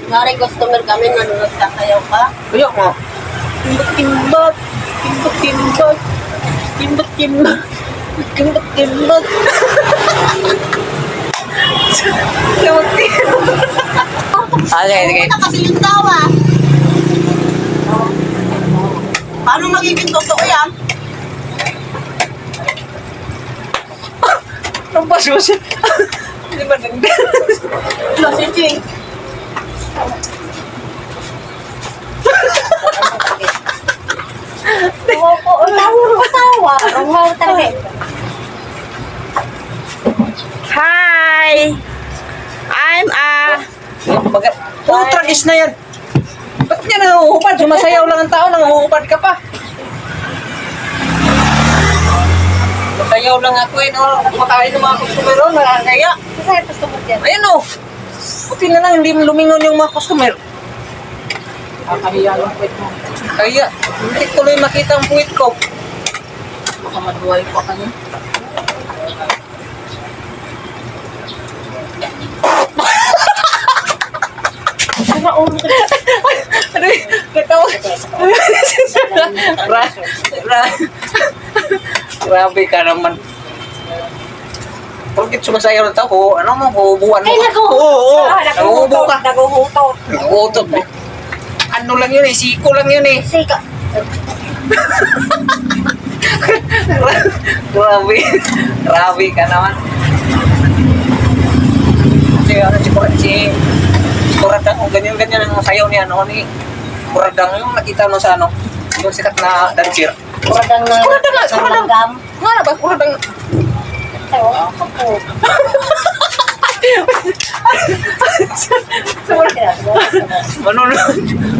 Ngari customer kami, nanonood ka, sayaw ka. Kaya nga. Timbak-timbak. Timbak-timbak. Timbak-timbak. Timbak-timbak. Timbak-timbak. Okay, okay. Pumunta kasi yung tawa. Paano magiging totoo yan? Ang paso siya. Hindi ba nagdala? Ano si Jing? Oo, tawa. Ang wow talaga. Hi! I'm tragis na yan. Ba't niya nanguhupad? Sumasayaw lang ang tao, nanguhupad ka pa. Masayaw lang ako eh, no? Kumakain ng mga customer, no? Nakakaya. Kasi customer yan. Ayan, no? Buti na lang, hindi lumingon yung mga customer. Kakahiya yung kwet mo. Kaya, hindi tuloy makita ang puwit ko. Baka maduway pa kanya. Sira ulo ka. Ano yun? Natawa. Grabe ka naman. Bakit sumasayaw ng tao? Ano mo, hubuan mo? Ay, Oo, naguhubo ka. Naguhutot. Naguhutot. Ano lang yun eh, siko lang yun eh. Sika. Grabe. Grabe ka naman. Kasi ano, si Kuradang, ganyan-ganyan ang sayaw ni ano ni Kuradang, yung nakita mo sa ano, yung sikat na dancer. Kuradang na. Kuradang. Nga na ba? Kuradang. Ewan ko po.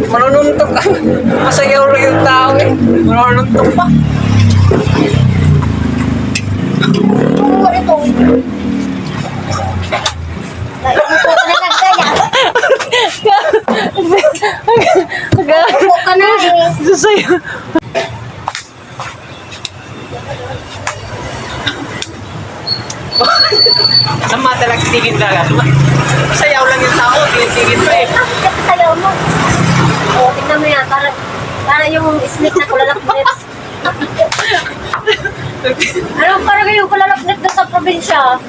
Manununtok ka. Masayaw lang yung tao eh. Manununtok pa. Ito. Naiupo ka na nagkaya. Upo ka na eh. Sasayaw. Sama talaga tigil na. Masayaw lang yung tao. Tigil pa eh. Bakit sayaw mo? O, tingnan mo yan. Para yung snake na kulalapnit. Ano parang yung kulalapnit na sa probinsya?